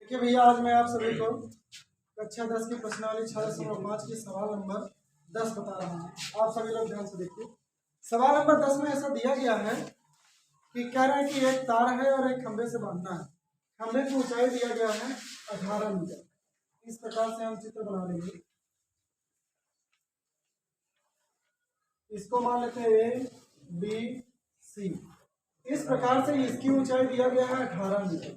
देखिए भैया, आज मैं आप सभी को कक्षा 10 की प्रश्नावली 6.5 की सवाल नंबर 10 बता रहा हूँ। आप सभी लोग ध्यान से देखिए। सवाल नंबर 10 में ऐसा दिया गया है कि कह रहे हैं कि एक तार है और एक खंभे से बांधना है। खंभे की ऊंचाई दिया गया है 18 मीटर। इस प्रकार से हम चित्र बना लेंगे। इसको मान लेते हैं ए बी सी। इस प्रकार से इसकी ऊंचाई दिया गया है 18 मीटर।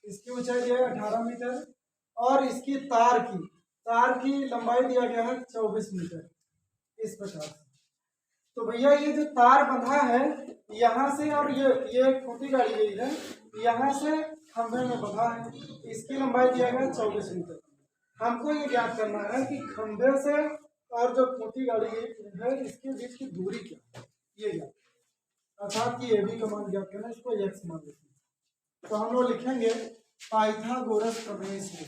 इसकी ऊंचाई दिया है 18 मीटर और इसकी तार की लंबाई दिया गया है 24 मीटर। इस प्रकार से तो भैया ये जो तार बंधा है यहाँ से, और ये खूंटी गाड़ी गई है यहाँ से खंभे में बंधा है। इसकी लंबाई दिया गया है 24 मीटर। हमको ये ज्ञात करना है कि खंभे से और जो खूंटी गाड़ी गई है इसके बीच की दूरी क्या है, ये ज्ञात, अर्थात कि ए बी का मान ज्ञात करना है। इसको एक्स मान लेते हैं। तो हम लोग लिखेंगे पाइथागोरस प्रमेय से।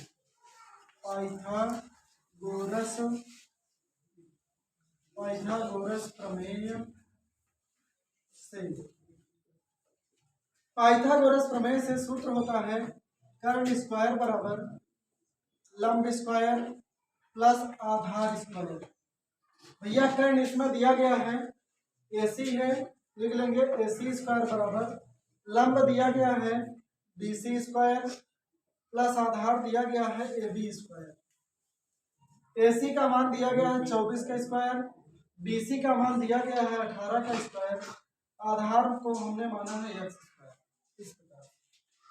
पाइथागोरस प्रमेय से। पाइथागोरस प्रमेय से सूत्र होता है कर्ण स्क्वायर बराबर लंब स्क्वायर प्लस आधार स्क्वायर। भैया कर्ण इसमें दिया गया है AC है, लिख लेंगे AC स्क्वायर बराबर लंब दिया गया है BC स्क्वायर प्लस आधार दिया गया है AB स्क्वायर। AC का मान दिया गया है 24 का स्क्वायर, BC का मान दिया गया है 18 का स्क्वायर, आधार को हमने माना है x स्क्वायर। इस प्रकार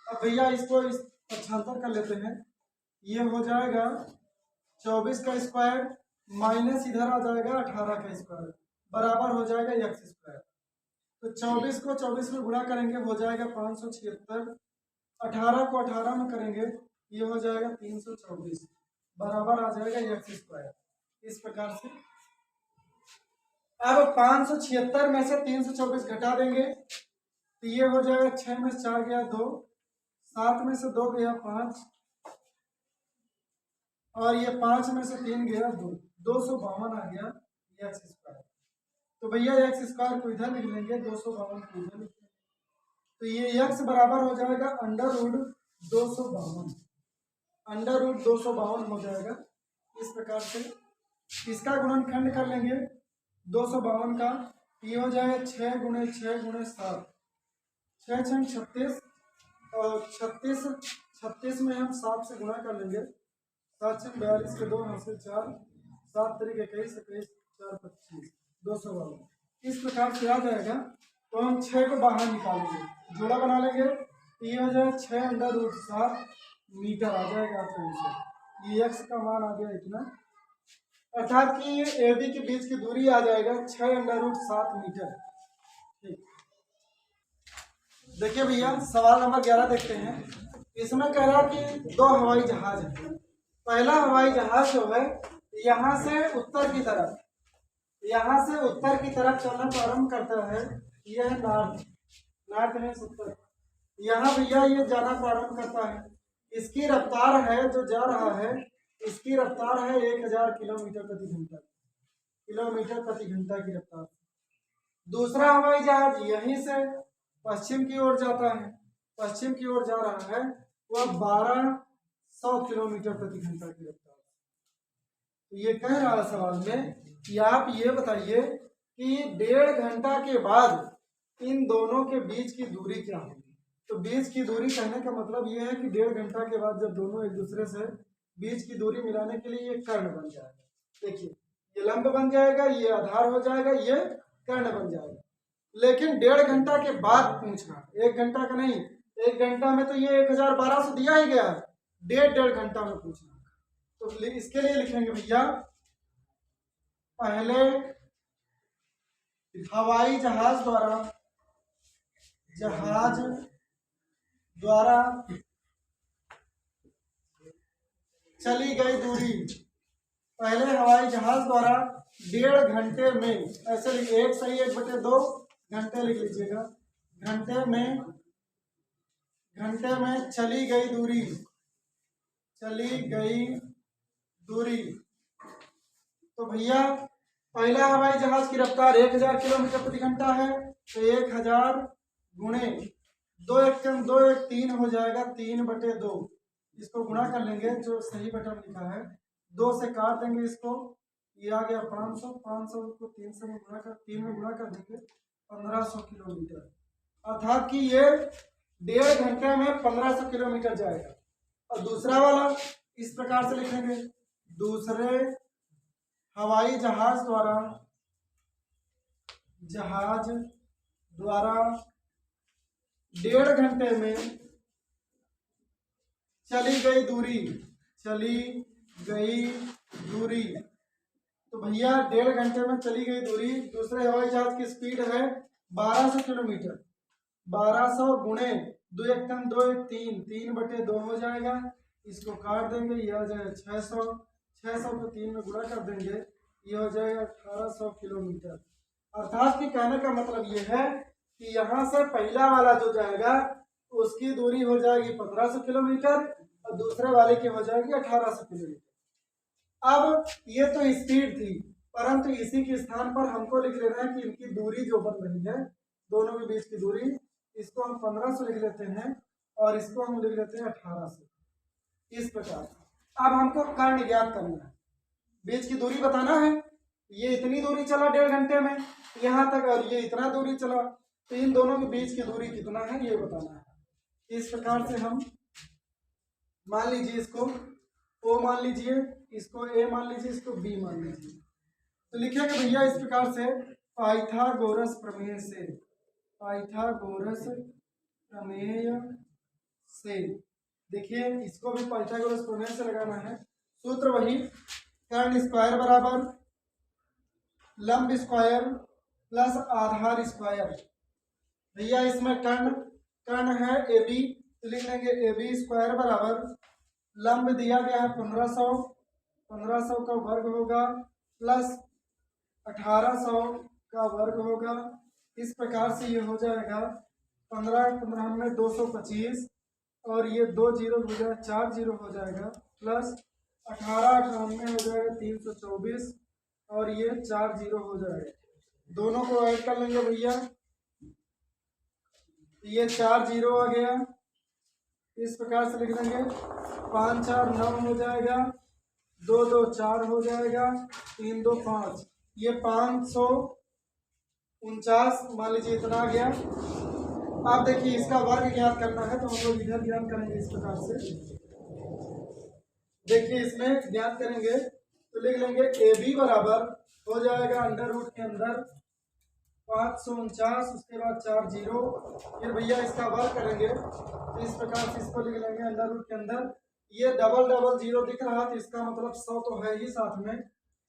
अब भैया इसको इस पक्षांतर कर लेते हैं। ये हो जाएगा 24 का स्क्वायर माइनस इधर आ जाएगा 18 का स्क्वायर बराबर हो जाएगा x स्क्वायर। तो 24 को 24 में गुणा करेंगे हो जाएगा 576, 18 को 18 में करेंगे ये हो जाएगा 324 बराबर आ जाएगा x स्क्वायर। इस प्रकार से अब 576 में से 324 घटा देंगे तो ये हो जाएगा 6 में से 4 गया 2, 7 में से 2 गया 5 और ये 5 में से 3 गया 2, 252 आ गया x स्क्वायर। तो भैया x स्क्वायर को इधर लिख लेंगे, 252 को इधर लिख लेंगे। तो ये x बराबर हो जाएगा अंडर रूट 252, अंडर रूट 252 हो जाएगा। इस प्रकार से इसका गुणनखंड कर लेंगे 252 का, ये हो जाएगा 6 गुणे 6 गुणे 7, 6 6 36 और 36 में हम 7 से गुणा कर लेंगे। 7 6 42 के 2 हासिल 4, 7 तरीके 21 21 4 25 252। इस प्रकार से आ जाएगा। तो हम 6 को बाहर निकालेंगे, जोड़ा बना लेंगे तो ये हो जाएगा 6 अंडर रूट 7 मीटर आ जाएगा आपका आंसर। ये x का मान आ गया इतना, अर्थात कि ये AB के बीच की दूरी आ जाएगा 6 अंडर रूट 7 मीटर। ठीक, देखिए भैया सवाल नंबर 11 देखते हैं। इसमें कह रहा कि 2 हवाई जहाज है। पहला हवाई जहाज जो है यहाँ से उत्तर की तरफ चलना प्रारंभ करता है। यह है नॉर्थ में उत्तर। यहाँ भैया ये जाना प्रारंभ करता है। इसकी रफ्तार है जो जा रहा है, इसकी रफ्तार है 1000 किलोमीटर प्रति घंटा की रफ्तार। दूसरा हवाई जहाज यहीं से पश्चिम की ओर जाता है, पश्चिम की ओर जा रहा है, वह 1200 किलोमीटर प्रति घंटा की रफ्तार। तो ये कह रहा है सवाल में कि आप ये बताइए कि 1.5 घंटा के बाद इन दोनों के बीच की दूरी क्या होगी। तो बीच की दूरी कहने का मतलब ये है कि 1.5 घंटा के बाद जब दोनों एक दूसरे से बीच की दूरी मिलाने के लिए ये कर्ण बन जाएगा। देखिए ये लंब बन जाएगा, ये आधार हो जाएगा, ये कर्ण बन जाएगा। लेकिन 1.5 घंटा के बाद पूछना, 1 घंटा का नहीं। 1 घंटा में तो ये 1200 दिया ही गया है, 1.5 घंटा में पूछना। तो इसके लिए लिखेंगे भैया पहले हवाई जहाज द्वारा चली गई दूरी, पहले हवाई जहाज द्वारा 1.5 घंटे में, ऐसे लिखिए 1 सही 1/2 घंटे लिख लीजिएगा। घंटे में चली गई दूरी। तो भैया पहला हवाई जहाज की रफ्तार 1000 किलोमीटर प्रति घंटा है, तो 1000 गुणे दो एक कम दो एक तीन हो जाएगा, 3/2। इसको गुणा कर लेंगे, जो सही बटन लिखा है 2 से काट देंगे इसको, ये आ गया 500। 500 को 3 से गुणा कर 3 में गुणा कर देंगे 1500 किलोमीटर। अर्थात कि ये 1.5 घंटे में 1500 किलोमीटर जाएगा। और दूसरा वाला इस प्रकार से लिखेंगे, दूसरे हवाई जहाज द्वारा 1.5 घंटे में चली गई दूरी। तो भैया 1.5 घंटे में चली गई दूरी, दूसरे हवाई जहाज की स्पीड है 1200 किलोमीटर। 1200 गुणे 2 एक कम 2 एक 3, 3/2 हो जाएगा। इसको काट देंगे, ये आ जाएगा 600। 600 को 3 में गुणा कर देंगे, ये हो जाएगा 1800 किलोमीटर। अर्थात कि कहने का मतलब ये है कि यहाँ से पहला वाला जो जाएगा उसकी दूरी हो जाएगी 1500 किलोमीटर और दूसरे वाले की हो जाएगी 1800 किलोमीटर। अब ये तो स्पीड थी, परंतु इसी के स्थान पर हमको लिख लेना है कि इनकी दूरी जो बन रही है, दोनों के बीच की दूरी, इसको हम 1500 लिख लेते हैं और इसको हम लिख लेते हैं 1800। इस प्रकार अब हमको कर्ण ज्ञात करना है, बीच की दूरी बताना है। ये इतनी दूरी चला 1.5 घंटे में यहाँ तक, और ये इतना दूरी चला, तो इन दोनों के बीच की दूरी कितना है ये बताना है। इस प्रकार से हम मान लीजिए, इसको O मान लीजिए, इसको A मान लीजिए, इसको B मान लीजिए। तो लिखेंगे भैया इस प्रकार से, पाइथागोरस प्रमेय से देखिए, इसको भी पाइथागोरस प्रमेय से लगाना है। सूत्र वही, कर्ण स्क्वायर बराबर लंब स्क्वायर प्लस आधार स्क्वायर। भैया इसमें कर्ण है AB, तो लिख लेंगे AB स्क्वायर बराबर लंब दिया गया है 1500, 1500 का वर्ग होगा प्लस 1800 का वर्ग होगा। इस प्रकार से ये हो जाएगा 15 में 225 और ये 2 जीरो हो जाएगा, 4 जीरो हो जाएगा, प्लस 18 में हो जाएगा 324 और ये 4 जीरो हो जाएगा। दोनों को ऐड कर लेंगे भैया, ये 4 जीरो आ गया। इस प्रकार से लिख देंगे 5 4 9 हो जाएगा, 2 2 4 हो जाएगा, 3 2 5, ये 549 मान लीजिए इतना आ गया। आप देखिए इसका वर्ग ज्ञात करना है, तो हम लोग इधर ज्ञात करेंगे इस प्रकार से। देखिए इसमें ज्ञात करेंगे तो लिख लेंगे AB बराबर हो जाएगा अंडर रूट के अंदर 549, उसके बाद 4 जीरो, फिर भैया इसका वर्ग करेंगे तो इस प्रकार से इसको लिख लेंगे अंडर रूट के अंदर। ये डबल जीरो दिख रहा, तो इसका मतलब 100 तो है ही, साथ में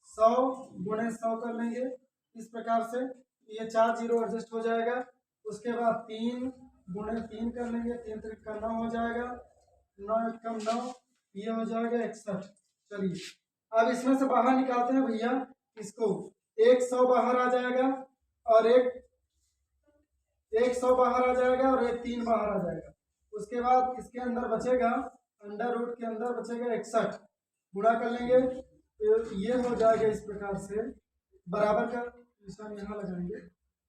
100 गुणे 100 कर लेंगे इस प्रकार से। ये 4 जीरो एडजस्ट हो जाएगा। उसके बाद 3 गुणे 3 कर लेंगे, 3 3 का 9 हो जाएगा, 9 1 कम 9, ये हो जाएगा 61। चलिए अब इसमें से बाहर निकालते हैं भैया इसको, 100 बाहर आ जाएगा और एक 100 बाहर आ जाएगा और एक 3 बाहर आ जाएगा। उसके बाद इसके अंदर बचेगा, अंडर रूट के अंदर बचेगा 61, गुणा कर लेंगे तो ये हो जाएगा इस प्रकार से, बराबर का निशान यहाँ लगाएंगे,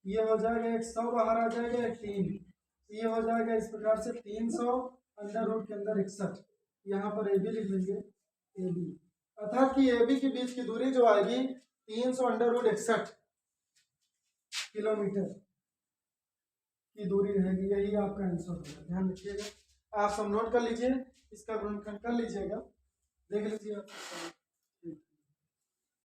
ये हो जाएगा 100 बाहर आ जाएगा, एक 3, ये हो जाएगा इस प्रकार से 300 अंडर रूट के अंदर 61। यहाँ पर AB लिख लेंगे, AB अर्थात कि AB के बीच की दूरी जो आएगी 300 अंडर रूट 61 किलोमीटर की दूरी रहेगी। यही आपका आंसर होगा, ध्यान रखिएगा। आप सब नोट कर लीजिए, इसका गुणनखंड कर लीजिएगा, देख लीजिए आप।